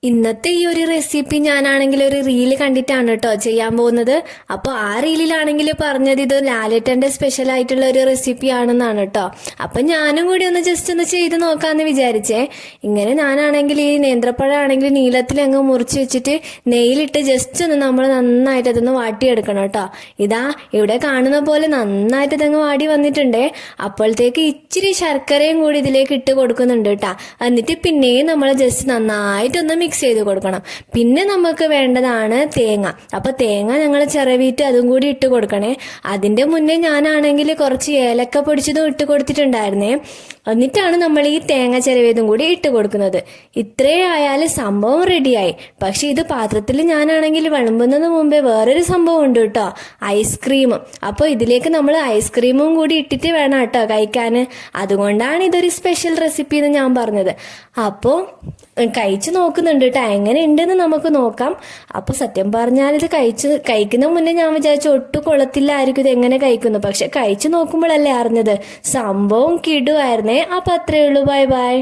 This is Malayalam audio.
ഇന്നത്തെ ഈ ഒരു റെസിപ്പി ഞാനാണെങ്കിൽ ഒരു റീല് കണ്ടിട്ടാണ് കേട്ടോ ചെയ്യാൻ പോകുന്നത്. അപ്പോൾ ആ റീലിലാണെങ്കിൽ പറഞ്ഞത് ഇത് ലാലേട്ടന്റെ സ്പെഷ്യൽ ആയിട്ടുള്ള ഒരു റെസിപ്പി ആണെന്നാണ് കേട്ടോ. അപ്പൊ ഞാനും കൂടി ഒന്ന് ജസ്റ്റ് ഒന്ന് ചെയ്ത് നോക്കാന്ന് വിചാരിച്ചേ. ഇങ്ങനെ ഞാനാണെങ്കിൽ ഈ നേന്ത്രപ്പഴം ആണെങ്കിൽ നീളത്തിൽ അങ്ങ് മുറിച്ച് വെച്ചിട്ട് നെയ്യിലിട്ട് ജസ്റ്റ് ഒന്ന് നമ്മൾ നന്നായിട്ട് അതൊന്ന് വാട്ടിയെടുക്കണം കേട്ടോ. ഇതാ ഇവിടെ കാണുന്ന പോലെ നന്നായിട്ട് ഇതങ്ങ് വാടി വന്നിട്ടുണ്ടേ. അപ്പോഴത്തേക്ക് ഇച്ചിരി ശർക്കരയും കൂടി ഇതിലേക്ക് ഇട്ട് കൊടുക്കുന്നുണ്ട് കേട്ടോ. എന്നിട്ട് പിന്നെയും നമ്മൾ ജസ്റ്റ് നന്നായിട്ടൊന്ന് മിക്സ് ചെയ്ത് കൊടുക്കണം. പിന്നെ നമുക്ക് വേണ്ടതാണ് തേങ്ങ. അപ്പൊ തേങ്ങ ഞങ്ങൾ ചിരവിയിട്ട് അതും കൂടി ഇട്ട് കൊടുക്കണേ. അതിന്റെ മുന്നേ ഞാനാണെങ്കിൽ കുറച്ച് ഏലക്ക പൊടിച്ചതും ഇട്ട് കൊടുത്തിട്ടുണ്ടായിരുന്നേ. എന്നിട്ടാണ് നമ്മൾ ഈ തേങ്ങ ചിരവിയതും കൂടി ഇട്ട് കൊടുക്കുന്നത്. ഇത്രേ ആയാൽ സംഭവം റെഡിയായി. പക്ഷെ ഇത് പാത്രത്തിൽ ഞാനാണെങ്കിൽ വിളമ്പുന്നതിന് മുമ്പേ വേറൊരു സംഭവം ഉണ്ട് കേട്ടോ, ഐസ്ക്രീം. അപ്പോൾ ഇതിലേക്ക് നമ്മൾ ഐസ്ക്രീമും കൂടി ഇട്ടിട്ട് വേണം കേട്ടോ കഴിക്കാൻ. അതുകൊണ്ടാണ് ഇതൊരു സ്പെഷ്യൽ റെസിപ്പി എന്ന് ഞാൻ പറഞ്ഞത്. അപ്പോൾ കഴിച്ചു നോക്കുന്നുണ്ട് കേട്ടോ, എങ്ങനെ ഉണ്ടെന്ന് നമുക്ക് നോക്കാം. അപ്പൊ സത്യം പറഞ്ഞാൽ ഇത് കഴിക്കുന്ന മുന്നേ ഞാൻ വിചാരിച്ചു ഒട്ടും കൊള്ളത്തില്ലായിരിക്കും ഇത് എങ്ങനെ കഴിക്കുന്നു. പക്ഷെ കഴിച്ചു നോക്കുമ്പോഴല്ലേ അറിഞ്ഞത് സംഭവം കിടുവായിരുന്നേ. അപ്പൊ അത്രേ ഉള്ളൂ. Bye bye.